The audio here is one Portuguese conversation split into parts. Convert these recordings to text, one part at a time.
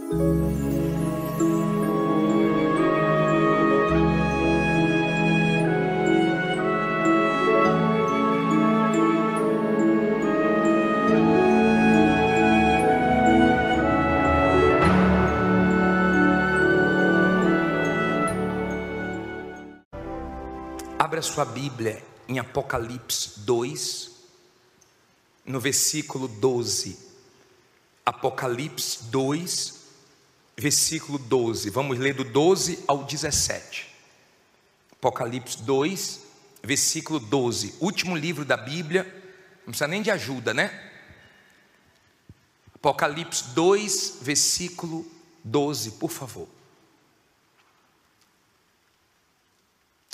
Abra sua Bíblia em Apocalipse 2, no versículo 12. Apocalipse 2, versículo 12. Vamos ler do 12 ao 17. Apocalipse 2, versículo 12. Último livro da Bíblia. Não precisa nem de ajuda, né? Apocalipse 2, versículo 12, por favor.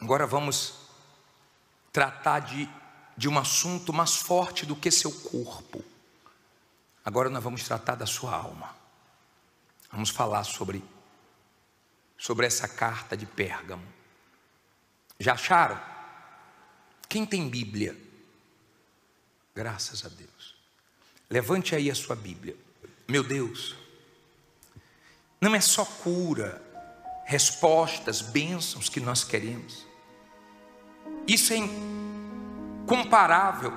Agora vamos tratar de um assunto mais forte do que seu corpo. Agora nós vamos tratar da sua alma. Vamos falar sobre essa carta de Pérgamo. Já acharam? Quem tem Bíblia? Graças a Deus. Levante aí a sua Bíblia. Meu Deus, não é só cura, respostas, bênçãos que nós queremos. Isso é incomparável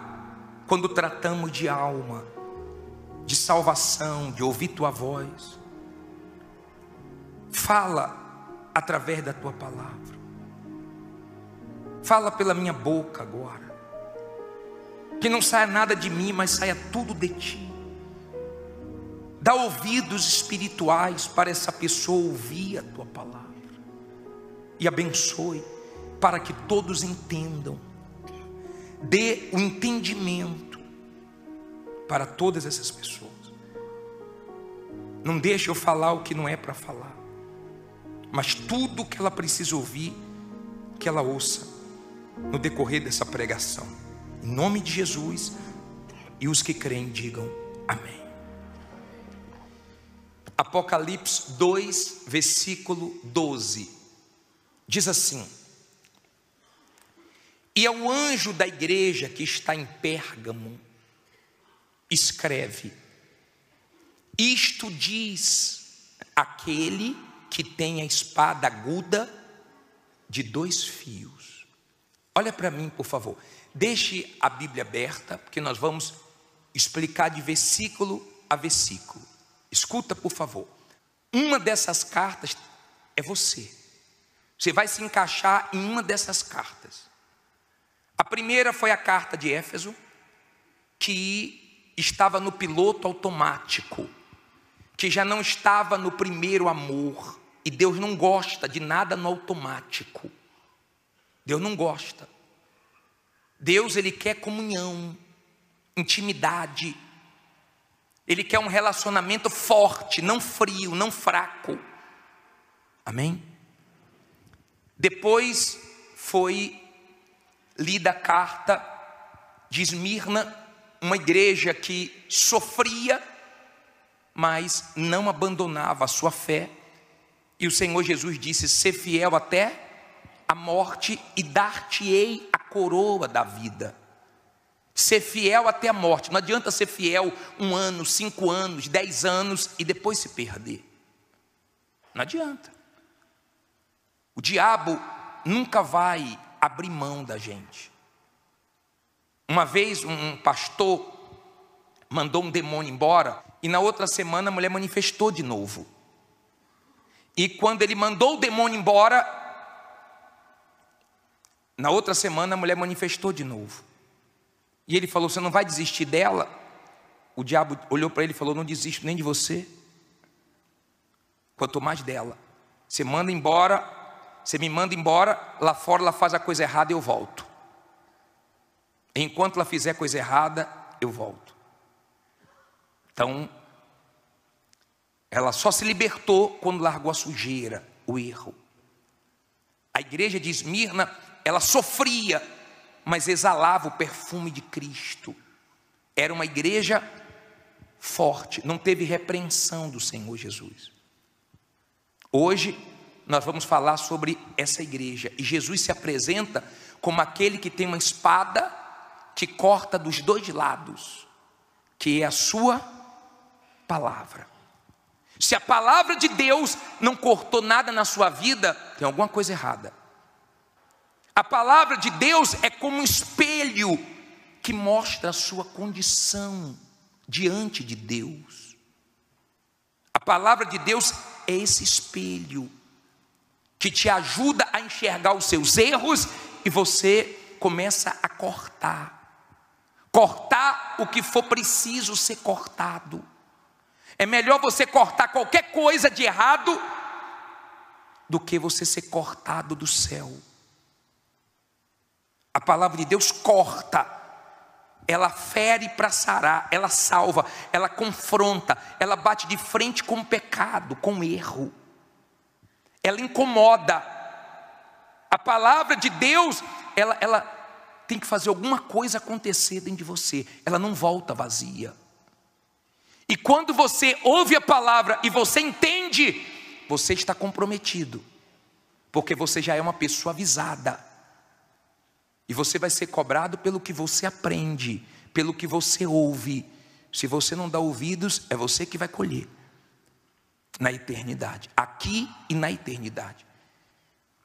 quando tratamos de alma, de salvação, de ouvir tua voz. Fala através da tua palavra. Fala pela minha boca agora. Que não saia nada de mim, mas saia tudo de ti. Dá ouvidos espirituais para essa pessoa ouvir a tua palavra. E abençoe para que todos entendam. Dê o entendimento para todas essas pessoas. Não deixe eu falar o que não é para falar, mas tudo o que ela precisa ouvir, que ela ouça no decorrer dessa pregação. Em nome de Jesus, e os que creem digam amém. Apocalipse 2, versículo 12, diz assim: e ao anjo da igreja que está em Pérgamo, escreve: isto diz aquele que tem a espada aguda de 2 fios. Olha para mim, por favor. Deixe a Bíblia aberta, porque nós vamos explicar de versículo a versículo. Escuta, por favor. Uma dessas cartas é você. Você vai se encaixar em uma dessas cartas. A primeira foi a carta de Éfeso, que estava no piloto automático, que já não estava no primeiro amor. E Deus não gosta de nada no automático. Deus não gosta. Deus, Ele quer comunhão, intimidade. Ele quer um relacionamento forte, não frio, não fraco. Amém? Depois foi lida a carta de Esmirna, uma igreja que sofria, mas não abandonava a sua fé. E o Senhor Jesus disse: ser fiel até a morte e dar-te-ei a coroa da vida. Ser fiel até a morte. Não adianta ser fiel 1 ano, 5 anos, 10 anos e depois se perder. Não adianta. O diabo nunca vai abrir mão da gente. Uma vez um pastor mandou um demônio embora, e na outra semana a mulher manifestou de novo. E quando ele mandou o demônio embora, na outra semana a mulher manifestou de novo. E ele falou: você não vai desistir dela? O diabo olhou para ele e falou: não desisto nem de você, quanto mais dela. Você manda embora, você me manda embora, lá fora ela faz a coisa errada e eu volto. Enquanto ela fizer coisa errada, eu volto. Então, ela só se libertou quando largou a sujeira, o erro. A igreja de Esmirna, ela sofria, mas exalava o perfume de Cristo. Era uma igreja forte, não teve repreensão do Senhor Jesus. Hoje nós vamos falar sobre essa igreja, e Jesus se apresenta como aquele que tem uma espada que corta dos 2 lados, que é a sua palavra. Se a palavra de Deus não cortou nada na sua vida, tem alguma coisa errada. A palavra de Deus é como um espelho que mostra a sua condição diante de Deus. A palavra de Deus é esse espelho que te ajuda a enxergar os seus erros e você começa a cortar o que for preciso ser cortado. É melhor você cortar qualquer coisa de errado do que você ser cortado do céu. A palavra de Deus corta, ela fere para sarar, ela salva, ela confronta, ela bate de frente com o pecado, com o erro, ela incomoda. A palavra de Deus, ela tem que fazer alguma coisa acontecer dentro de você, ela não volta vazia. E quando você ouve a palavra e você entende, você está comprometido, porque você já é uma pessoa avisada. E você vai ser cobrado pelo que você aprende, pelo que você ouve. Se você não dá ouvidos, é você que vai colher na eternidade, aqui e na eternidade.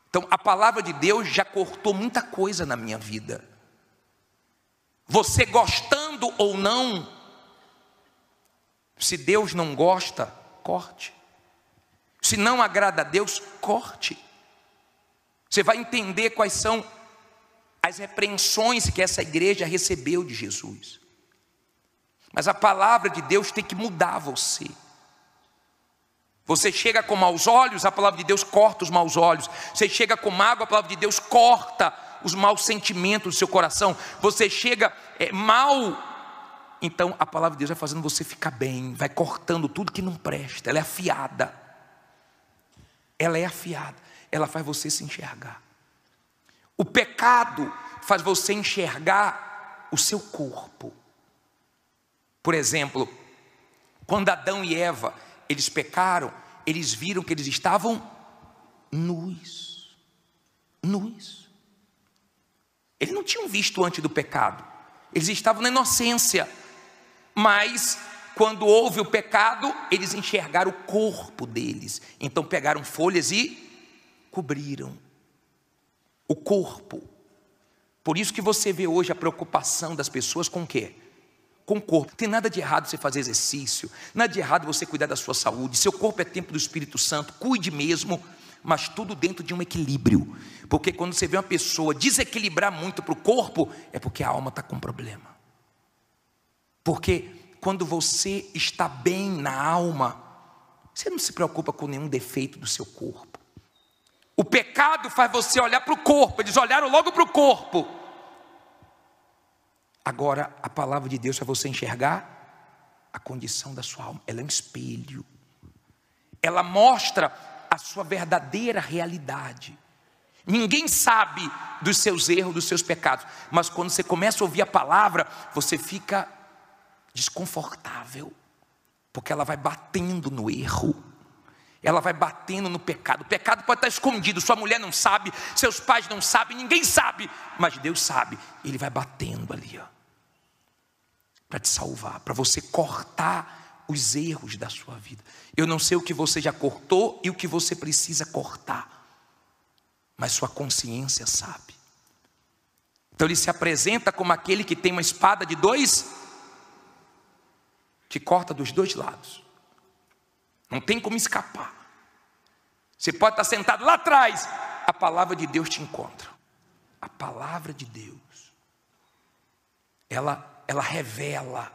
Então a palavra de Deus já cortou muita coisa na minha vida. Você gostando ou não, se Deus não gosta, corte. Se não agrada a Deus, corte. Você vai entender quais são as repreensões que essa igreja recebeu de Jesus. Mas a palavra de Deus tem que mudar você. Você chega com maus olhos, a palavra de Deus corta os maus olhos. Você chega com mágoa, a palavra de Deus corta os maus sentimentos do seu coração. Você chega mal, então a palavra de Deus vai fazendo você ficar bem, vai cortando tudo que não presta. Ela é afiada. Ela é afiada. Ela faz você se enxergar. O pecado faz você enxergar o seu corpo. Por exemplo, quando Adão e Eva, eles pecaram, eles viram que eles estavam nus. Nus. Eles não tinham visto antes do pecado. Eles estavam na inocência. Mas quando houve o pecado, eles enxergaram o corpo deles. Então pegaram folhas e cobriram o corpo. Por isso que você vê hoje a preocupação das pessoas com o quê? Com o corpo. Não tem nada de errado você fazer exercício, nada de errado você cuidar da sua saúde. Seu corpo é templo do Espírito Santo, cuide mesmo, mas tudo dentro de um equilíbrio. Porque quando você vê uma pessoa desequilibrar muito para o corpo, é porque a alma está com problema. Porque quando você está bem na alma, você não se preocupa com nenhum defeito do seu corpo. O pecado faz você olhar para o corpo. Eles olharam logo para o corpo. Agora a palavra de Deus faz você enxergar a condição da sua alma. Ela é um espelho. Ela mostra a sua verdadeira realidade. Ninguém sabe dos seus erros, dos seus pecados. Mas quando você começa a ouvir a palavra, você fica desconfortável, porque ela vai batendo no erro, ela vai batendo no pecado. O pecado pode estar escondido, sua mulher não sabe, seus pais não sabem, ninguém sabe, mas Deus sabe. Ele vai batendo ali, ó, para te salvar, para você cortar os erros da sua vida. Eu não sei o que você já cortou e o que você precisa cortar, mas sua consciência sabe. Então ele se apresenta como aquele que tem uma espada de dois, que corta dos dois lados. Não tem como escapar. Você pode estar sentado lá atrás, a palavra de Deus te encontra. A palavra de Deus, ela revela.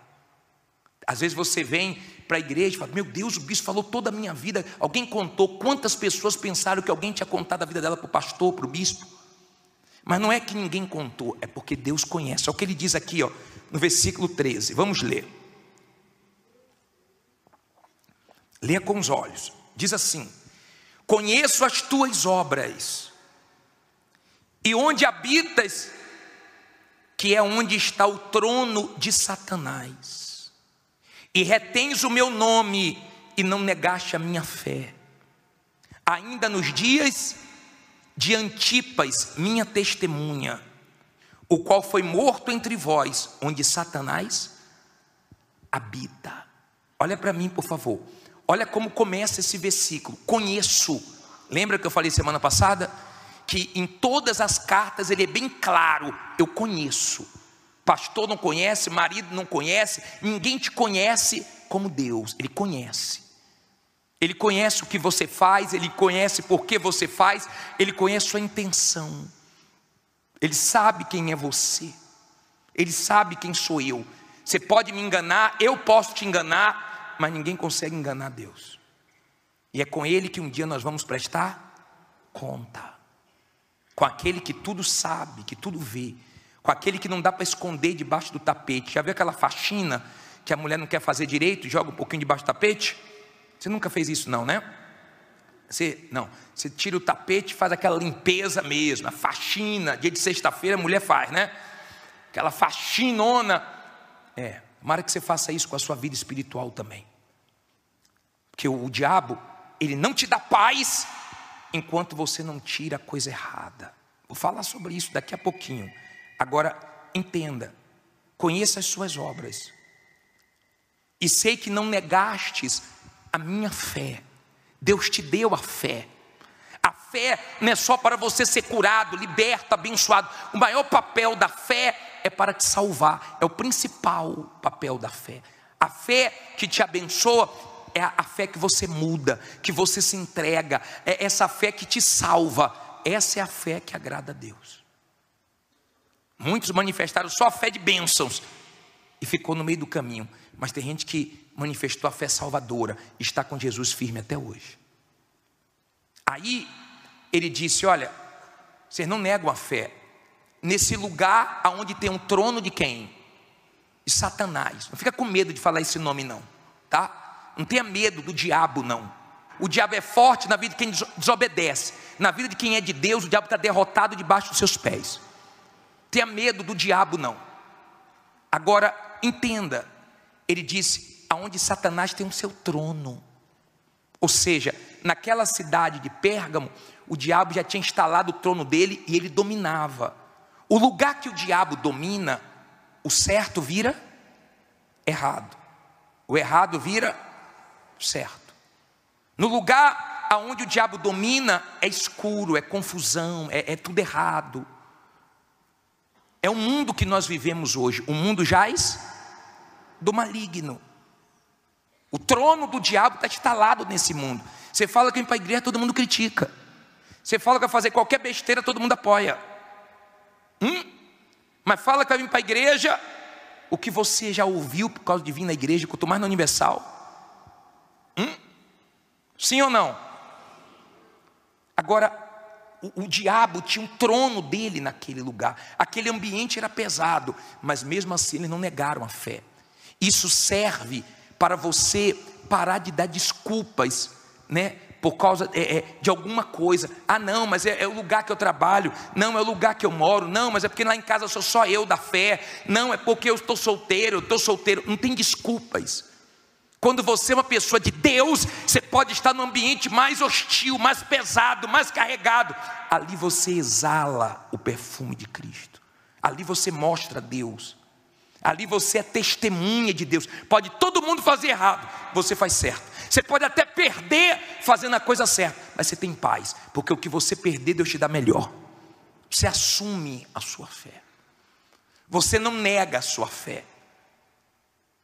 Às vezes você vem para a igreja e fala: meu Deus, o bispo falou toda a minha vida. Alguém contou? Quantas pessoas pensaram que alguém tinha contado a vida dela para o pastor, para o bispo? Mas não é que ninguém contou, é porque Deus conhece. É o que ele diz aqui, ó, no versículo 13. Vamos ler. Leia com os olhos. Diz assim: conheço as tuas obras, e onde habitas, que é onde está o trono de Satanás, e retens o meu nome, e não negaste a minha fé, ainda nos dias de Antipas, minha testemunha, o qual foi morto entre vós, onde Satanás habita. Olha para mim, por favor. Olha como começa esse versículo: conheço. Lembra que eu falei semana passada? Que em todas as cartas ele é bem claro: eu conheço. Pastor não conhece, marido não conhece, ninguém te conhece como Deus. Ele conhece. Ele conhece o que você faz, Ele conhece por que você faz, Ele conhece sua intenção. Ele sabe quem é você, Ele sabe quem sou eu. Você pode me enganar, eu posso te enganar, mas ninguém consegue enganar Deus. E é com Ele que um dia nós vamos prestar conta. Com aquele que tudo sabe, que tudo vê. Com aquele que não dá para esconder debaixo do tapete. Já viu aquela faxina que a mulher não quer fazer direito, joga um pouquinho debaixo do tapete? Você nunca fez isso não, né? Você tira o tapete e faz aquela limpeza mesmo, a faxina. Dia de sexta-feira a mulher faz, né? Aquela faxinona. Tomara que você faça isso com a sua vida espiritual também. Porque o diabo, ele não te dá paz enquanto você não tira a coisa errada. Vou falar sobre isso daqui a pouquinho. Agora, entenda, conheça as suas obras, e sei que não negastes a minha fé. Deus te deu a fé. A fé não é só para você ser curado, liberto, abençoado. O maior papel da fé é para te salvar. É o principal papel da fé. A fé que te abençoa é a fé que você muda, que você se entrega. É essa fé que te salva. Essa é a fé que agrada a Deus. Muitos manifestaram só a fé de bênçãos e ficou no meio do caminho. Mas tem gente que manifestou a fé salvadora e está com Jesus firme até hoje. Aí ele disse: olha, vocês não negam a fé nesse lugar onde tem um trono de quem? De Satanás. Não fica com medo de falar esse nome não, tá? Não tenha medo do diabo não. O diabo é forte na vida de quem desobedece. Na vida de quem é de Deus, o diabo está derrotado debaixo dos seus pés. Tenha medo do diabo não. Agora entenda, ele disse: aonde Satanás tem o seu trono. Ou seja, naquela cidade de Pérgamo, o diabo já tinha instalado o trono dele e ele dominava. O lugar que o diabo domina, o certo vira errado, o errado vira certo. No lugar aonde o diabo domina, é escuro, é confusão, é tudo errado. É o mundo que nós vivemos hoje, um mundo jaz do maligno. O trono do diabo está instalado nesse mundo. Você fala que vem para a igreja, todo mundo critica. Você fala que vai fazer qualquer besteira, todo mundo apoia. Mas fala que vai vir para a igreja, o que você já ouviu por causa de vir na igreja, quanto mais na Universal. Sim ou não? Agora, o diabo tinha um trono dele naquele lugar. Aquele ambiente era pesado, mas mesmo assim eles não negaram a fé. Isso serve para você parar de dar desculpas, né? Por causa de alguma coisa. Não, mas é o lugar que eu trabalho. Não, é o lugar que eu moro. Não, mas é porque lá em casa sou só eu da fé. Não, é porque eu estou solteiro. Não tem desculpas. Quando você é uma pessoa de Deus, você pode estar num ambiente mais hostil, mais pesado, mais carregado. Ali você exala o perfume de Cristo. Ali você mostra Deus. Ali você é testemunha de Deus. Pode todo mundo fazer errado, você faz certo. Você pode até perder fazendo a coisa certa, mas você tem paz, porque o que você perder, Deus te dá melhor. Você assume a sua fé. Você não nega a sua fé.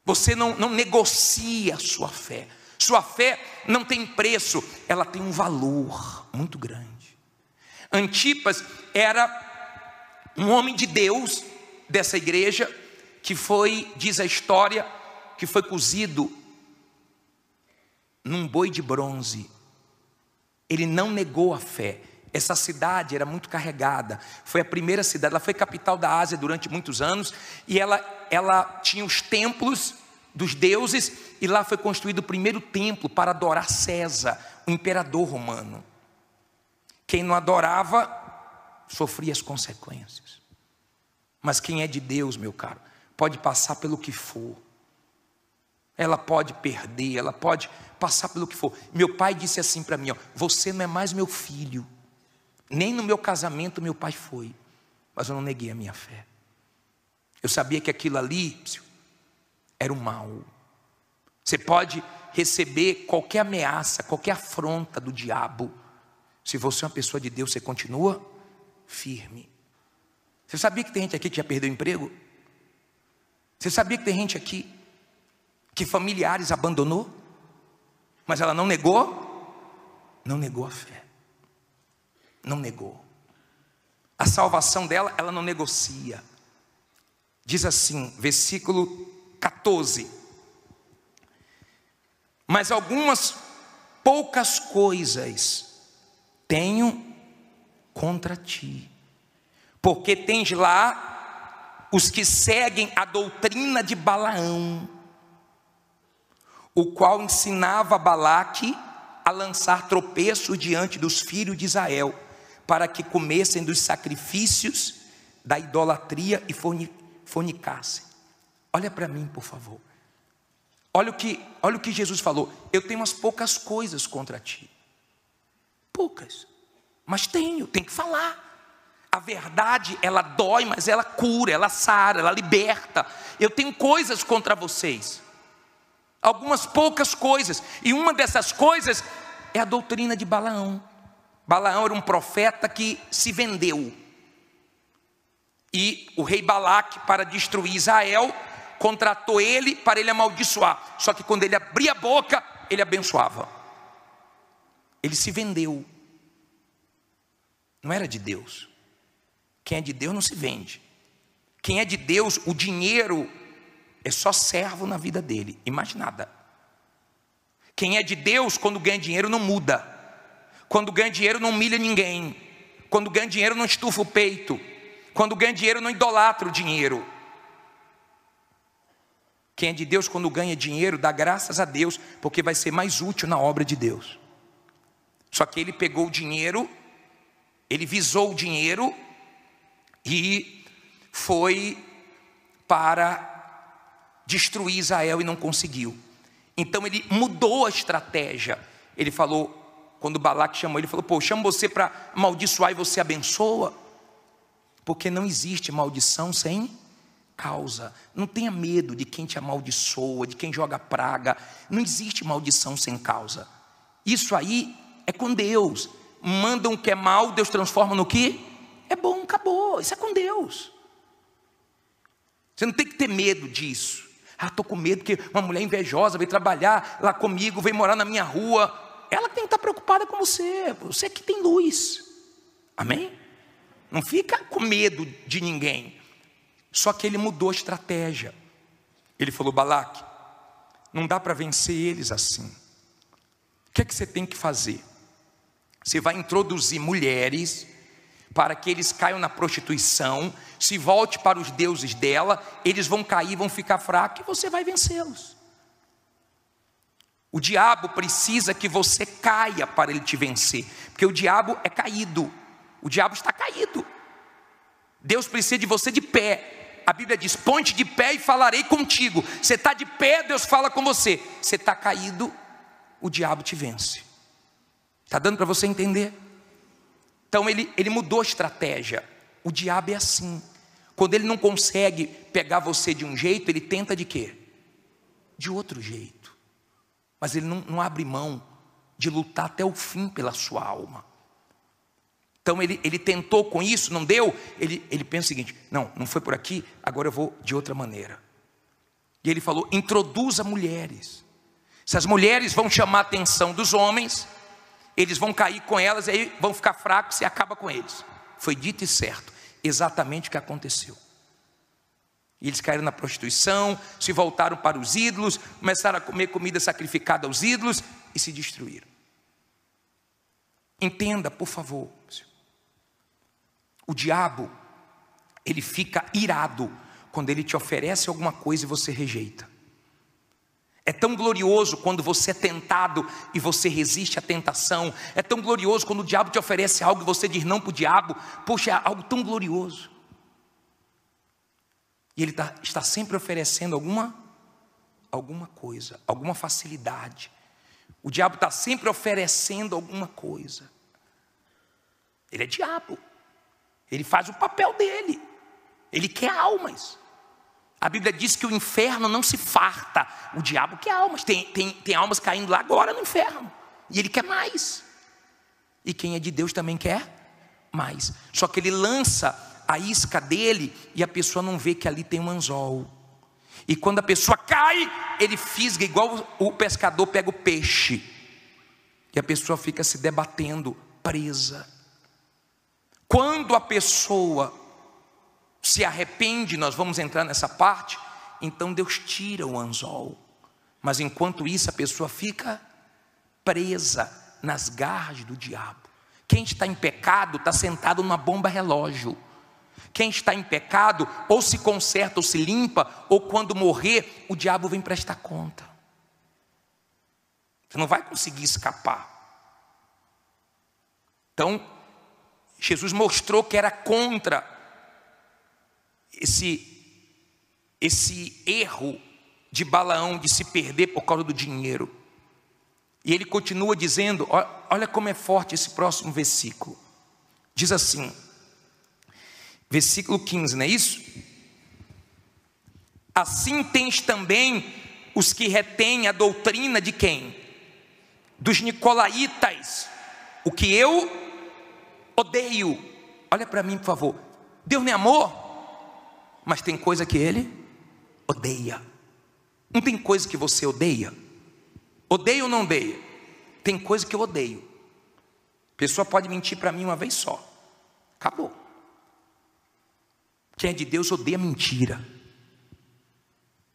Você não negocia a sua fé. Sua fé não tem preço, ela tem um valor muito grande. Antipas era um homem de Deus dessa igreja, que foi, diz a história, que foi cozido num boi de bronze. Ele não negou a fé. Essa cidade era muito carregada, foi a primeira cidade, ela foi capital da Ásia durante muitos anos, e ela tinha os templos dos deuses, e lá foi construído o primeiro templo para adorar César, o imperador romano. Quem não adorava, sofria as consequências. Mas quem é de Deus, meu caro, pode passar pelo que for. Ela pode perder, ela pode passar pelo que for. Meu pai disse assim para mim: você não é mais meu filho. Nem no meu casamento meu pai foi, mas eu não neguei a minha fé. Eu sabia que aquilo ali era o mal. Você pode receber qualquer ameaça, qualquer afronta do diabo, se você é uma pessoa de Deus, você continua firme. Você sabia que tem gente aqui que já perdeu o emprego? Você sabia que tem gente aqui que familiares abandonou, mas ela não negou? Não negou a fé. Não negou. A salvação dela, ela não negocia. Diz assim, versículo 14: mas algumas poucas coisas tenho contra ti, porque tens lá os que seguem a doutrina de Balaão, o qual ensinava Balaque a lançar tropeços diante dos filhos de Israel, para que comessem dos sacrifícios da idolatria e fornicassem. Olha para mim, por favor. Olha o que Jesus falou. Eu tenho umas poucas coisas contra ti. Poucas. Mas tem que falar. A verdade, ela dói, mas ela cura, ela sara, ela liberta. Eu tenho coisas contra vocês. Algumas poucas coisas. E uma dessas coisas é a doutrina de Balaão. Balaão era um profeta que se vendeu. E o rei Balaque, para destruir Israel, contratou ele para ele amaldiçoar. Só que quando ele abria a boca, ele abençoava. Ele se vendeu. Não era de Deus. Quem é de Deus não se vende. Quem é de Deus, o dinheiro é só servo na vida dele, e mais nada. Quem é de Deus, quando ganha dinheiro, não muda. Quando ganha dinheiro, não humilha ninguém. Quando ganha dinheiro, não estufa o peito. Quando ganha dinheiro, não idolatra o dinheiro. Quem é de Deus, quando ganha dinheiro, dá graças a Deus, porque vai ser mais útil na obra de Deus. Só que ele pegou o dinheiro, ele visou o dinheiro e foi para destruir Israel e não conseguiu. Então ele mudou a estratégia. Ele falou, quando Balaque chamou ele, falou: pô, eu chamo você para amaldiçoar e você abençoa. Porque não existe maldição sem causa. Não tenha medo de quem te amaldiçoa, de quem joga praga. Não existe maldição sem causa. Isso aí é com Deus. Mandam o que é mal, Deus transforma no que é bom, acabou. Isso é com Deus. Você não tem que ter medo disso. Estou com medo que uma mulher invejosa veio trabalhar lá comigo, veio morar na minha rua. Ela tem que estar preocupada com você. Você que tem luz. Amém? Não fica com medo de ninguém. Só que ele mudou a estratégia. Ele falou: Balaque, não dá para vencer eles assim. O que é que você tem que fazer? Você vai introduzir mulheres para que eles caiam na prostituição, se volte para os deuses dela, eles vão cair, vão ficar fracos e você vai vencê-los. O diabo precisa que você caia para ele te vencer, porque o diabo é caído, o diabo está caído. Deus precisa de você de pé. A Bíblia diz: ponte de pé e falarei contigo. Você está de pé, Deus fala com você. Você está caído, o diabo te vence. Está dando para você entender? Então ele mudou a estratégia. O diabo é assim. Quando ele não consegue pegar você de um jeito, ele tenta de quê? De outro jeito. Mas ele não abre mão de lutar até o fim pela sua alma. Então ele tentou com isso, não deu. Ele pensa o seguinte: não foi por aqui, agora eu vou de outra maneira. E ele falou: introduza mulheres. Se as mulheres vão chamar a atenção dos homens, eles vão cair com elas, e aí vão ficar fracos e acaba com eles. Foi dito e certo, exatamente o que aconteceu. E eles caíram na prostituição, se voltaram para os ídolos, começaram a comer comida sacrificada aos ídolos e se destruíram. Entenda, por favor, o diabo, ele fica irado quando ele te oferece alguma coisa e você rejeita. É tão glorioso quando você é tentado e você resiste à tentação. É tão glorioso quando o diabo te oferece algo e você diz não para o diabo. Poxa, é algo tão glorioso. E ele está sempre oferecendo alguma coisa, alguma facilidade. O diabo está sempre oferecendo alguma coisa. Ele é diabo. Ele faz o papel dele. Ele quer almas. A Bíblia diz que o inferno não se farta. O diabo quer almas. Tem almas caindo lá agora no inferno. E ele quer mais. E quem é de Deus também quer mais. Só que ele lança a isca dele e a pessoa não vê que ali tem um anzol. E quando a pessoa cai, ele fisga igual o pescador pega o peixe. E a pessoa fica se debatendo, presa. Quando a pessoa se arrepende, nós vamos entrar nessa parte, então Deus tira o anzol. Mas enquanto isso a pessoa fica presa nas garras do diabo. Quem está em pecado está sentado numa bomba relógio. Quem está em pecado ou se conserta ou se limpa, ou quando morrer o diabo vem prestar conta. Você não vai conseguir escapar. Então Jesus mostrou que era contra esse erro de Balaão de se perder por causa do dinheiro. E ele continua dizendo, olha como é forte esse próximo versículo. Diz assim, versículo 15, não é isso? Assim tens também os que retêm a doutrina de quem? Dos nicolaítas, o que eu odeio. Olha para mim, por favor. Deus não é amor? Mas tem coisa que ele odeia. Não tem coisa que você odeia? Odeia ou não odeia? Tem coisa que eu odeio. A pessoa pode mentir para mim uma vez só. Acabou. Quem é de Deus odeia mentira.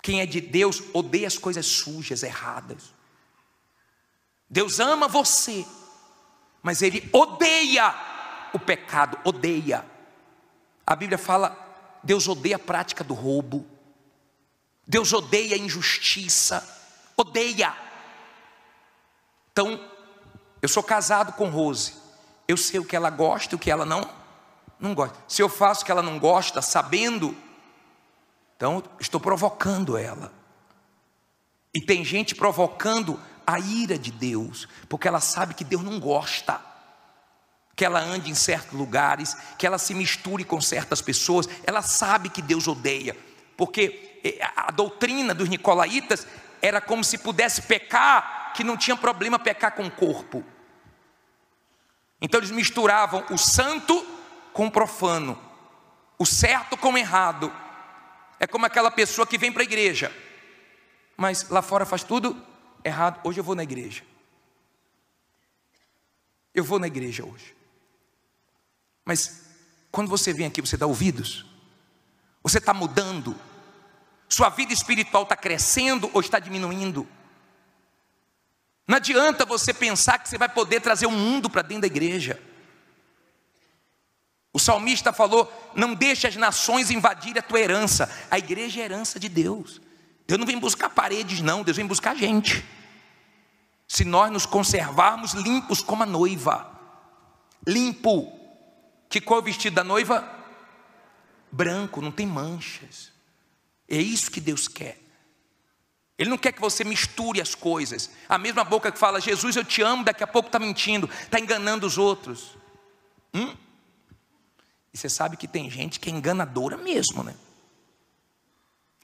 Quem é de Deus odeia as coisas sujas, erradas. Deus ama você, mas Ele odeia o pecado, odeia. A Bíblia fala, Deus odeia a prática do roubo. Deus odeia a injustiça. Odeia. Então, eu sou casado com Rose. Eu sei o que ela gosta e o que ela não gosta. Se eu faço o que ela não gosta, sabendo, então estou provocando ela. E tem gente provocando a ira de Deus, porque ela sabe que Deus não gosta que ela ande em certos lugares, que ela se misture com certas pessoas. Ela sabe que Deus odeia, porque a doutrina dos nicolaítas era como se pudesse pecar, que não tinha problema pecar com o corpo. Então eles misturavam o santo com o profano, o certo com o errado. É como aquela pessoa que vem para a igreja, mas lá fora faz tudo errado. Hoje eu vou na igreja. Eu vou na igreja hoje. Mas quando você vem aqui, você dá ouvidos? Você está mudando? Sua vida espiritual está crescendo ou está diminuindo? Não adianta você pensar que você vai poder trazer o mundo para dentro da igreja. O salmista falou, não deixe as nações invadirem a tua herança. A igreja é a herança de Deus. Deus não vem buscar paredes não, Deus vem buscar gente. Se nós nos conservarmos limpos como a noiva. Limpo. Que cor é o vestido da noiva? Branco, não tem manchas. É isso que Deus quer. Ele não quer que você misture as coisas. A mesma boca que fala, Jesus eu te amo, daqui a pouco está mentindo, está enganando os outros. E você sabe que tem gente que é enganadora mesmo, né?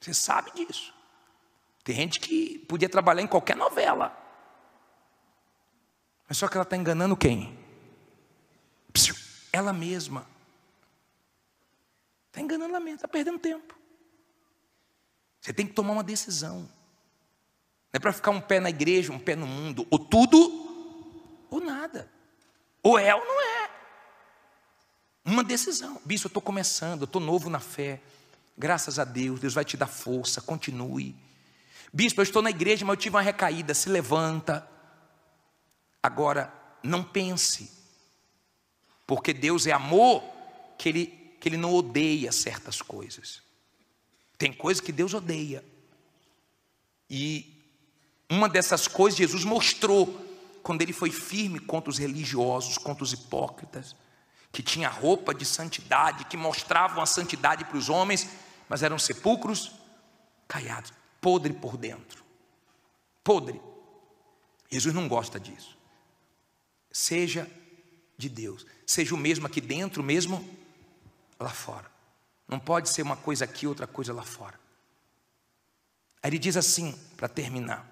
Você sabe disso. Tem gente que podia trabalhar em qualquer novela, mas só que ela está enganando quem? Ela mesma. Está enganando ela mesma, está perdendo tempo. Você tem que tomar uma decisão. Não é para ficar um pé na igreja, um pé no mundo. Ou tudo, ou nada. Ou é ou não é. Uma decisão. Bispo, eu estou começando, eu estou novo na fé. Graças a Deus, Deus vai te dar força, continue. Bispo, eu estou na igreja, mas eu tive uma recaída. Se levanta. Agora, não pense. Porque Deus é amor, que Ele não odeia certas coisas. Tem coisas que Deus odeia. E uma dessas coisas Jesus mostrou quando Ele foi firme contra os religiosos, contra os hipócritas, que tinha roupa de santidade, que mostravam a santidade para os homens, mas eram sepulcros caiados, podre por dentro. Podre. Jesus não gosta disso. Seja de Deus, seja o mesmo aqui dentro, o mesmo lá fora. Não pode ser uma coisa aqui, outra coisa lá fora. Aí ele diz assim, para terminar.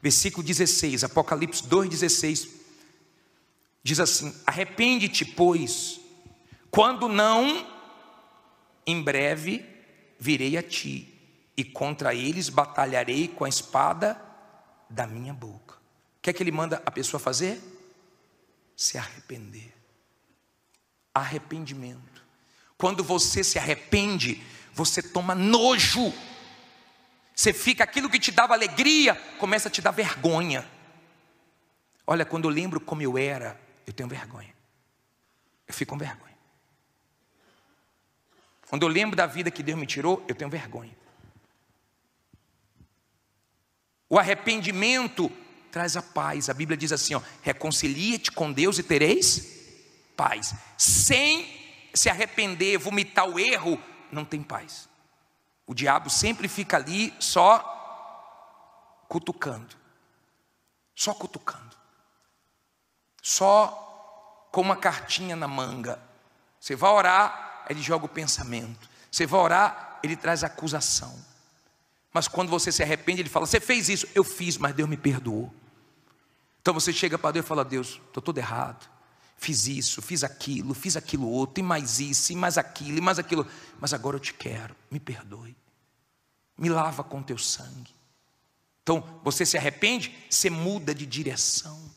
Versículo 16, Apocalipse 2,16. Diz assim: arrepende-te, pois, quando não, em breve virei a ti, e contra eles batalharei com a espada da minha boca. O que é que ele manda a pessoa fazer? Se arrepender. Arrependimento. Quando você se arrepende, você toma nojo. Você fica, aquilo que te dava alegria, começa a te dar vergonha. Olha, quando eu lembro como eu era, eu tenho vergonha. Eu fico com vergonha. Quando eu lembro da vida que Deus me tirou, eu tenho vergonha. O arrependimento traz a paz. A Bíblia diz assim, ó: reconcilia-te com Deus e tereis paz. Sem se arrepender, vomitar o erro, não tem paz. O diabo sempre fica ali só cutucando. Só cutucando. Só com uma cartinha na manga. Você vai orar, ele joga o pensamento. Você vai orar, ele traz a acusação. Mas quando você se arrepende, ele fala: você fez isso. Eu fiz, mas Deus me perdoou. Então você chega para Deus e fala: Deus, estou todo errado. Fiz isso, fiz aquilo outro, e mais isso, e mais aquilo, e mais aquilo. Mas agora eu te quero, me perdoe. Me lava com teu sangue. Então você se arrepende, você muda de direção.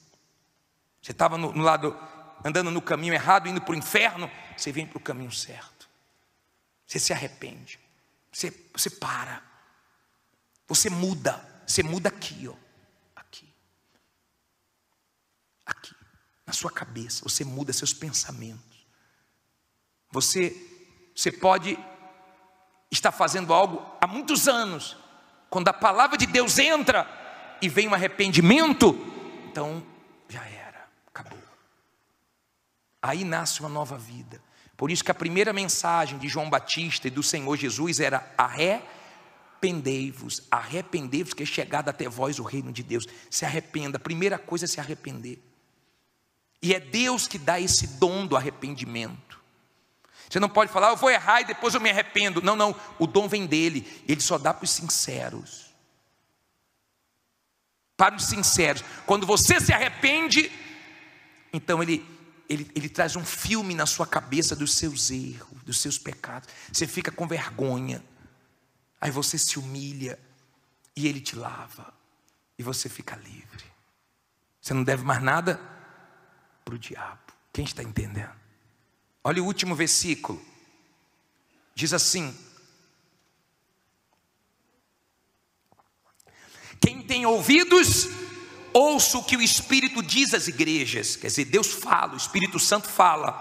Você estava no lado, andando no caminho errado, indo para o inferno, você vem para o caminho certo. Você se arrepende. Você para. Você muda aqui, ó. Aqui, na sua cabeça, você muda seus pensamentos. Você pode estar fazendo algo há muitos anos, quando a palavra de Deus entra e vem um arrependimento, então já era, acabou. Aí nasce uma nova vida. Por isso que a primeira mensagem de João Batista e do Senhor Jesus era: arrependei-vos, que é chegado até vós o reino de Deus. Se arrependa, a primeira coisa é se arrepender. E é Deus que dá esse dom do arrependimento. Você não pode falar: eu vou errar e depois eu me arrependo. Não, o dom vem dele. Ele só dá para os sinceros. Para os sinceros. Quando você se arrepende, então ele traz um filme na sua cabeça dos seus erros, dos seus pecados. Você fica com vergonha. Aí você se humilha e ele te lava. E você fica livre. Você não deve mais nada para o diabo. Quem está entendendo? Olha o último versículo. Diz assim: quem tem ouvidos, ouça o que o Espírito diz às igrejas. Quer dizer, Deus fala, o Espírito Santo fala.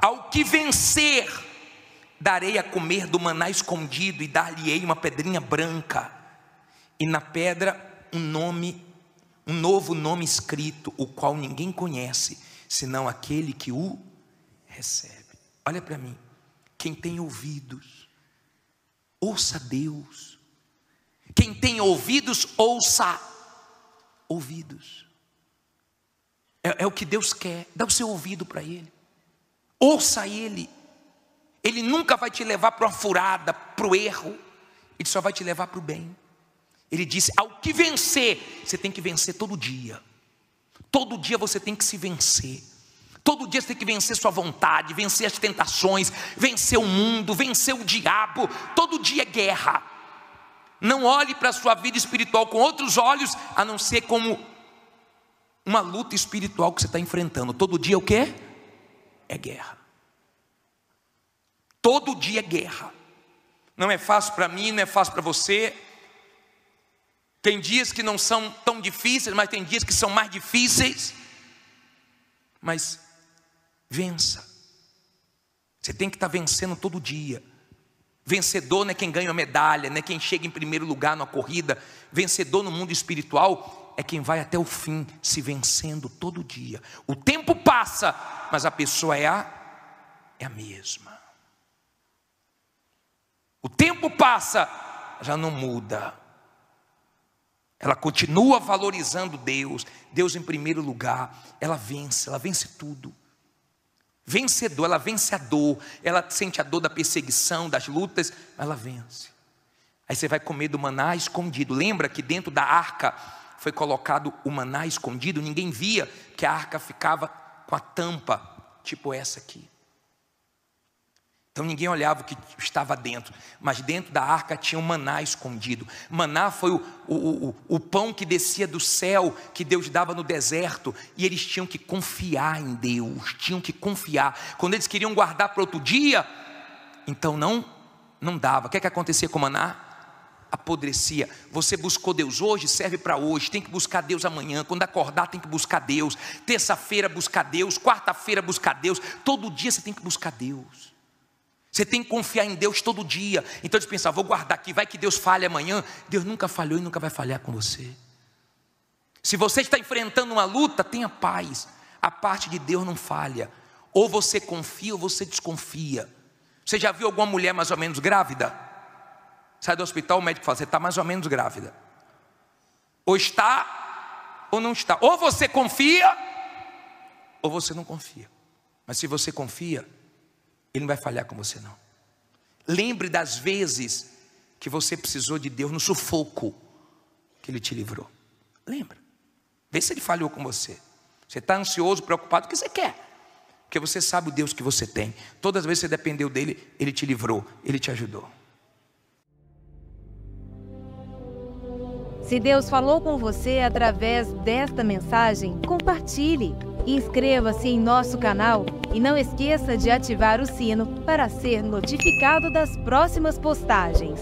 Ao que vencer, darei a comer do maná escondido, e dar-lhe-ei uma pedrinha branca, e na pedra um novo nome escrito, o qual ninguém conhece, senão aquele que o recebe. Olha para mim, quem tem ouvidos, ouça Deus. Quem tem ouvidos, ouça ouvidos. É o que Deus quer. Dá o seu ouvido para Ele. Ouça Ele. Ele nunca vai te levar para uma furada, para o erro. Ele só vai te levar para o bem. Ele disse: ao que vencer, você tem que vencer todo dia. Todo dia você tem que se vencer. Todo dia você tem que vencer sua vontade, vencer as tentações, vencer o mundo, vencer o diabo. Todo dia é guerra. Não olhe para a sua vida espiritual com outros olhos, a não ser como uma luta espiritual que você está enfrentando. Todo dia é o quê? É guerra. Todo dia é guerra. Não é fácil para mim, não é fácil para você. Tem dias que não são tão difíceis, mas tem dias que são mais difíceis. Mas vença. Você tem que estar vencendo todo dia. Vencedor não é quem ganha a medalha, não é quem chega em primeiro lugar numa corrida. Vencedor no mundo espiritual é quem vai até o fim, se vencendo todo dia. O tempo passa, mas a pessoa é a mesma. O tempo passa, já não muda. Ela continua valorizando Deus em primeiro lugar. Ela vence tudo. Vencedor, ela vence a dor. Ela sente a dor da perseguição, das lutas, mas ela vence. Aí você vai comer do maná escondido. Lembra que dentro da arca foi colocado o maná escondido? Ninguém via, que a arca ficava com a tampa, tipo essa aqui. Então ninguém olhava o que estava dentro, mas dentro da arca tinha um maná escondido. Maná foi o pão que descia do céu, que Deus dava no deserto, e eles tinham que confiar em Deus, tinham que confiar. Quando eles queriam guardar para outro dia, então não dava. O que é que acontecia com o maná? Apodrecia. Você buscou Deus hoje, serve para hoje. Tem que buscar Deus amanhã. Quando acordar tem que buscar Deus. Terça-feira buscar Deus, quarta-feira buscar Deus. Todo dia você tem que buscar Deus. Você tem que confiar em Deus todo dia. Então, de pensar, vou guardar aqui, vai que Deus falhe amanhã. Deus nunca falhou e nunca vai falhar com você. Se você está enfrentando uma luta, tenha paz. A parte de Deus não falha. Ou você confia ou você desconfia. Você já viu alguma mulher mais ou menos grávida? Sai do hospital, o médico fala, você está mais ou menos grávida. Ou está, ou não está. Ou você confia, ou você não confia. Mas se você confia, Ele não vai falhar com você não. Lembre das vezes que você precisou de Deus no sufoco que Ele te livrou. Lembra. Vê se Ele falhou com você. Você está ansioso, preocupado, o que você quer? Porque você sabe o Deus que você tem. Todas as vezes que você dependeu dEle, Ele te livrou, Ele te ajudou. Se Deus falou com você através desta mensagem, compartilhe. Inscreva-se em nosso canal e não esqueça de ativar o sino para ser notificado das próximas postagens.